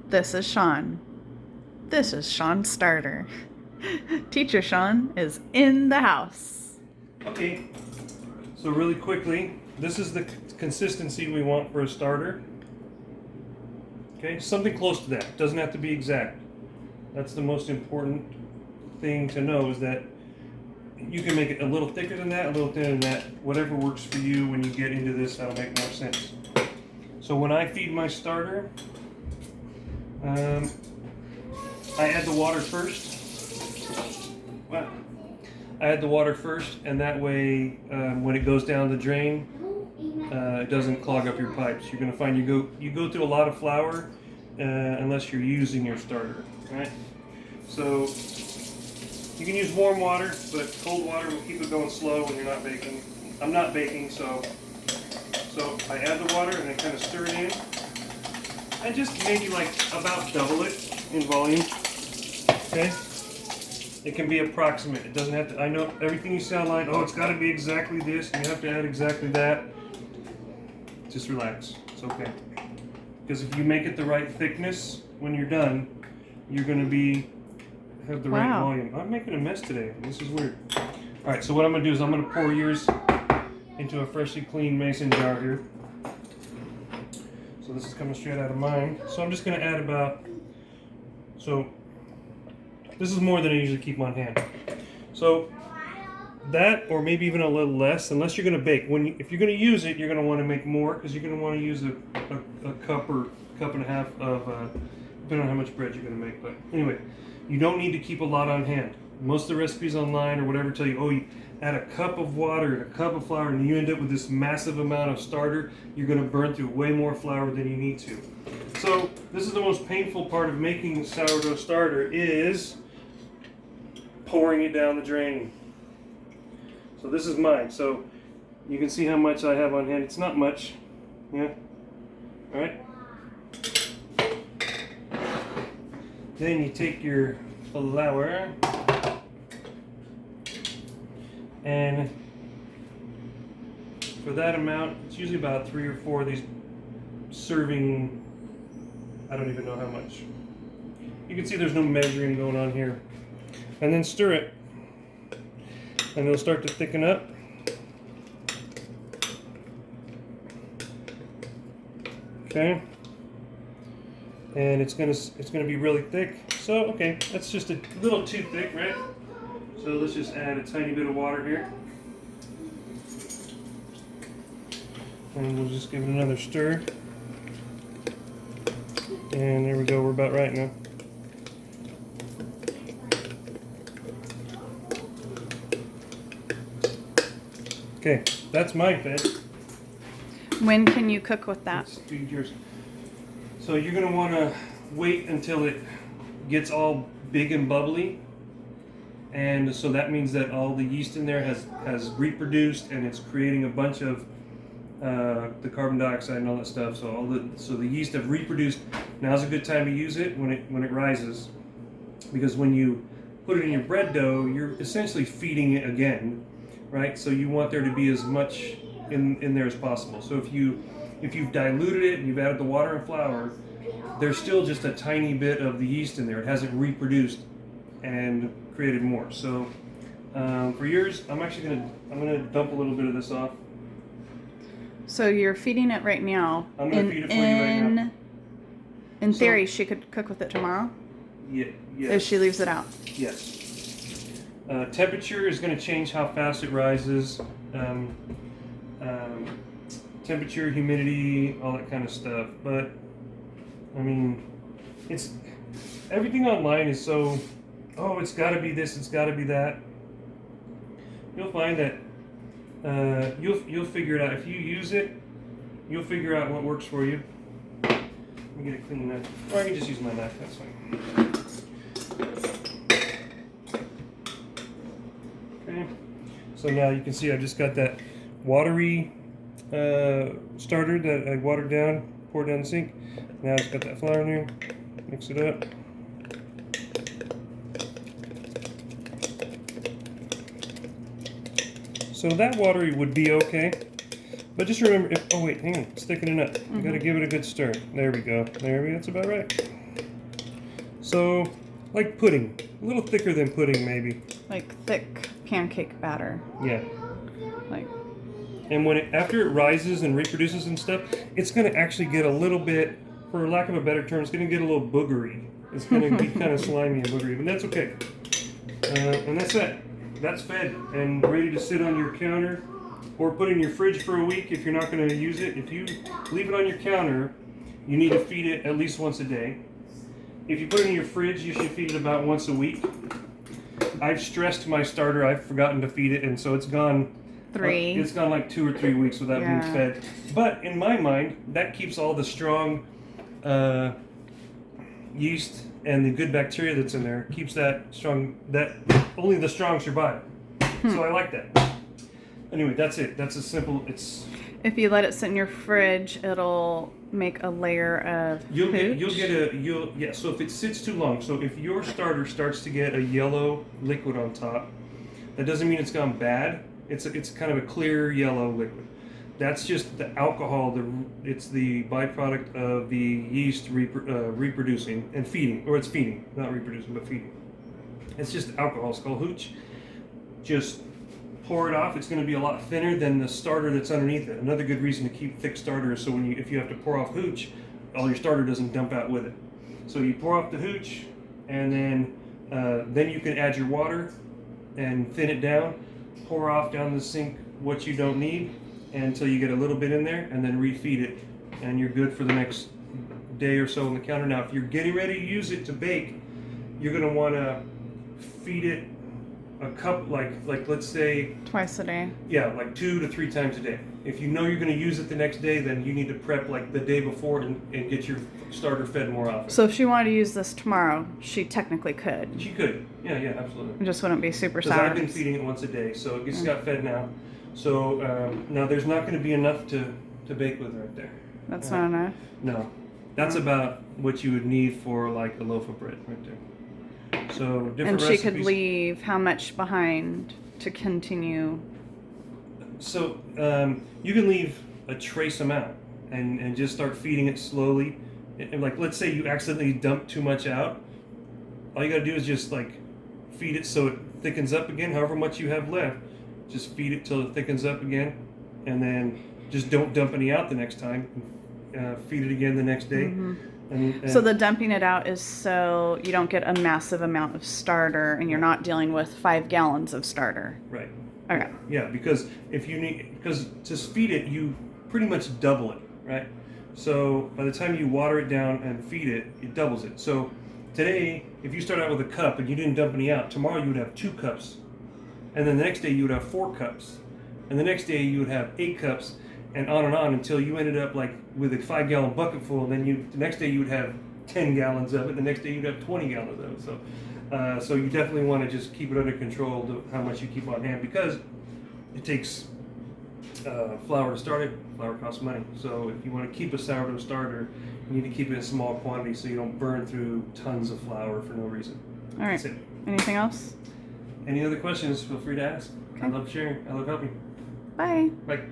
This is Sean. This is Sean's starter. Teacher Sean is in the house. Okay, so really quickly, this is the consistency we want for a starter. Okay, something close to that. Doesn't have to be exact. That's the most important thing to know, is that you can make it a little thicker than that, a little thinner than that. Whatever works for you when you get into this, that'll make more sense. So when I feed my starter, I add the water first. Wow. I add the water first, and that way, when it goes down the drain, it doesn't clog up your pipes. You're going to find you go through a lot of flour unless you're using your starter, right? So you can use warm water, but cold water will keep it going slow when you're not baking. I'm not baking, so I add the water and I kind of stir it in, and just maybe like about double it in volume. Okay. It can be approximate. It doesn't have to. I know everything you see online. Oh, it's got to be exactly this, and you have to add exactly that. Just relax. It's okay. Because if you make it the right thickness when you're done, you're going to have the right volume. I'm making a mess today. This is weird. All right. So what I'm going to do is I'm going to pour yours into a freshly cleaned mason jar here. So this is coming straight out of mine. So I'm just going to add about. This is more than I usually keep on hand. So that, or maybe even a little less, unless you're going to bake. If you're going to use it, you're going to want to make more, because you're going to want to use a cup or cup and a half of, depending on how much bread you're going to make. But anyway, you don't need to keep a lot on hand. Most of the recipes online or whatever tell you, oh, you add a cup of water and a cup of flour, and you end up with this massive amount of starter. You're going to burn through way more flour than you need to. So this is the most painful part of making sourdough starter, is pouring it down the drain. So this is mine. So you can see how much I have on hand. It's not much. Yeah. All right. Then you take your flour and for that amount, it's usually about 3 or 4 of these serving. I don't even know how much. You can see there's no measuring going on here. And then stir it, and it'll start to thicken up. Okay, and it's gonna be really thick. So okay, that's just a little too thick, right? So let's just add a tiny bit of water here, and we'll just give it another stir. And there we go. We're about right now. Okay, that's my fed. When can you cook with that? Let's do yours. So you're going to want to wait until it gets all big and bubbly. And so that means that all the yeast in there has reproduced, and it's creating a bunch of the carbon dioxide and all that stuff. So the yeast have reproduced. Now's a good time to use it when it rises, because when you put it in your bread dough, you're essentially feeding it again. Right, so you want there to be as much in there as possible. So if you've diluted it and you've added the water and flour, there's still just a tiny bit of the yeast in there. It hasn't reproduced and created more. So for yours, I'm gonna dump a little bit of this off. So you're feeding it right now. I'm gonna feed it for you right now. In theory, she could cook with it tomorrow. Yeah. Yes. If she leaves it out. Yes. Temperature is going to change how fast it rises. Temperature, humidity, all that kind of stuff. But I mean, it's everything online is so. Oh, it's got to be this. It's got to be that. You'll find that you'll figure it out if you use it. You'll figure out what works for you. Let me get it clean knife, or I can just use my knife. That's fine. So now you can see I've just got that watery starter that I watered down, poured down the sink. Now I've got that flour in there, mix it up. So that watery would be okay. But just remember, oh wait, hang on, it's thickening up. You gotta give it a good stir. There we go. That's about right. So, like pudding. A little thicker than pudding, maybe. Like thick pancake batter. Yeah. Like, And after it rises and reproduces and stuff, it's going to actually get a little bit, for lack of a better term, it's going to get a little boogery. It's going to be kind of slimy and boogery, but that's okay. And that's it. That's fed and ready to sit on your counter or put in your fridge for a week if you're not going to use it. If you leave it on your counter, you need to feed it at least once a day. If you put it in your fridge, you should feed it about once a week. I've stressed my starter. I've forgotten to feed it, and so it's gone. 3. It's gone like 2 or 3 weeks without being fed. But in my mind, that keeps all the strong yeast and the good bacteria that's in there. Keeps that strong. That only the strong survive. So I like that. Anyway, that's it. That's a simple. It's. If you let it sit in your fridge, it'll make a layer of hooch. So if it sits too long, so if your starter starts to get a yellow liquid on top, that doesn't mean it's gone bad. It's kind of a clear yellow liquid. That's just the alcohol. It's the byproduct of the yeast reproducing and feeding, or it's feeding, not reproducing, but feeding. It's just alcohol. It's called hooch. Just pour it off. It's going to be a lot thinner than the starter that's underneath it. Another good reason to keep thick starters, so if you have to pour off hooch, all your starter doesn't dump out with it. So you pour off the hooch, and then you can add your water and thin it down. Pour off down the sink what you don't need until you get a little bit in there, and then refeed it, and you're good for the next day or so on the counter. Now, if you're getting ready to use it to bake, you're going to want to feed it a cup, like let's say Twice a day. Yeah, like 2 to 3 times a day. If you know you're going to use it the next day, then you need to prep like the day before and get your starter fed more often. So if she wanted to use this tomorrow, she technically could. She could. Yeah, absolutely. It just wouldn't be super Because sour. I've been feeding it once a day, so it's got fed now. So now there's not going to be enough to bake with right there. That's not enough? No. That's about what you would need for like a loaf of bread right there. So different And she recipes. could leave how much behind to continue? So you can leave a trace amount and just start feeding it slowly. And like, let's say you accidentally dump too much out. All you got to do is just like feed it so it thickens up again, however much you have left. Just feed it till it thickens up again, and then just don't dump any out the next time. Feed it again the next day. Mm-hmm. And So the dumping it out is so you don't get a massive amount of starter, and you're not dealing with 5 gallons of starter. Right. Okay. Yeah, because to feed it, you pretty much double it, right? So by the time you water it down and feed it, it doubles it. So today, if you start out with a cup and you didn't dump any out, tomorrow you would have 2 cups. And then the next day you would have 4 cups. And the next day you would have 8 cups, and on until you ended up like with a 5-gallon bucket full. And then the next day you would have 10 gallons of it. The next day you'd have 20 gallons of it. So you definitely want to just keep it under control to how much you keep on hand, because it takes flour to start it. Flour costs money. So if you want to keep a sourdough starter, you need to keep it in small quantities so you don't burn through tons of flour for no reason. All right. That's it. Anything else? Any other questions, feel free to ask. Okay. I love sharing. I love helping. Bye. Bye.